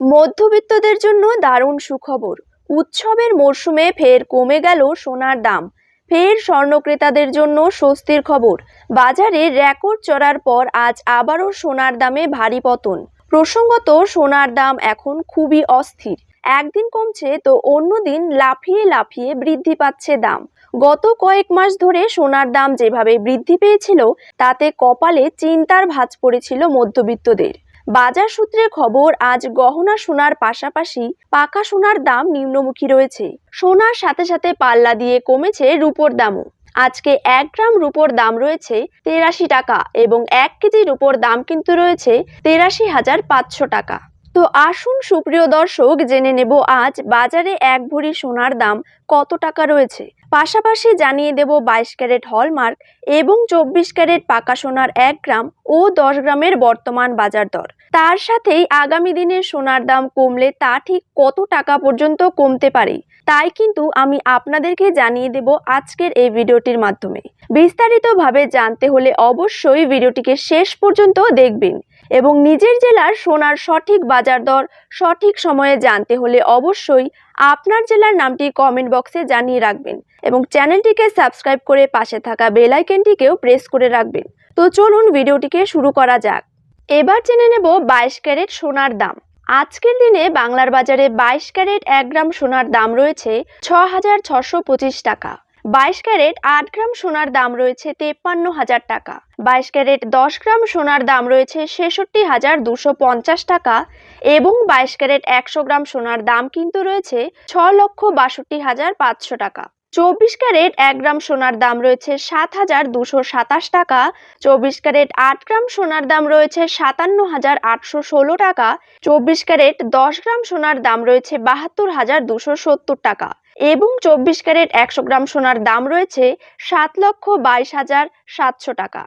মধ্যবিত্তদের জন্য দারুণ সুখবর। উৎসবের মরশুমে ফের কমে গেল সোনার দাম। ফের স্বর্ণ ক্রেতাদের জন্য স্বস্তির খবর। বাজারে রেকর্ড চড়ার পর আজ আবারও সোনার দামে ভারী পতন। প্রসঙ্গত, সোনার দাম এখন খুবই অস্থির। একদিন কমছে তো অন্যদিন লাফিয়ে লাফিয়ে বৃদ্ধি পাচ্ছে দাম। গত কয়েক মাস ধরে সোনার দাম যেভাবে বৃদ্ধি পেয়েছিল, তাতে কপালে চিন্তার ভাঁজ পড়েছিল মধ্যবিত্তদের। বাজার সূত্রে খবর, আজ গহনা সোনার পাশাপাশি পাকা সোনার দাম নিম্নমুখী রয়েছে। সোনার সাথে সাথে পাল্লা দিয়ে কমেছে রূপোর দামও। আজকে 1 গ্রাম রূপোর দাম রয়েছে 83 টাকা এবং 1 কেজি রূপোর দাম কিন্তু রয়েছে 83,500 টাকা। তো আসুন সুপ্রিয় দর্শক, জেনে নেব আজ বাজারে 1 ভরি সোনার দাম কত টাকা রয়েছে। পাশাপাশি জানিয়ে দেব 22 ক্যারেট হলমার্ক এবং 24 ক্যারেট পাকা সোনার 1 গ্রাম ও 10 গ্রামের বর্তমান বাজার দর। তার সাথেই আগামী দিনে সোনার দাম কমলে তা ঠিক কত টাকা পর্যন্ত কমতে পারে, তাই কিন্তু আমি আপনাদেরকে জানিয়ে দেব আজকের এই ভিডিওটির মাধ্যমে। বিস্তারিতভাবে জানতে হলে অবশ্যই ভিডিওটিকে শেষ পর্যন্ত দেখবেন এবং নিজের জেলার সোনার সঠিক বাজার দর সঠিক সময়ে জানতে হলে অবশ্যই আপনার জেলার নামটি কমেন্ট বক্সে জানিয়ে রাখবেন এবং চ্যানেলটিকে সাবস্ক্রাইব করে পাশে থাকা বেল আইকনটিকেও প্রেস করে রাখবেন। তো চলুন ভিডিওটিকে শুরু করা যাক। এবার জেনে নেব 22 ক্যারেট সোনার দাম। আজকের দিনে বাংলার বাজারে 22 ক্যারেট 1 গ্রাম সোনার দাম রয়েছে 6,625 টাকা। 22 ক্যারেট 8 গ্রাম সোনার দাম রয়েছে 53,000 টাকা। 22 ক্যারেট 10 গ্রাম সোনার দাম রয়েছে 66,250 টাকা এবং 22 ক্যারেট 100 গ্রাম সোনার দাম কিন্তু রয়েছে 6,62,500 টাকা। 24 ক্যারেট 1 গ্রাম সোনার দাম রয়েছে 7,227 টাকা। 24 ক্যারেট 8 গ্রাম সোনার দাম রয়েছে 57,816 টাকা। 24 ক্যারেট 10 গ্রাম সোনার দাম রয়েছে 72,270 টাকা এবং 24 ক্যারেট 100 গ্রাম সোনার দাম রয়েছে 7,22,700 টাকা।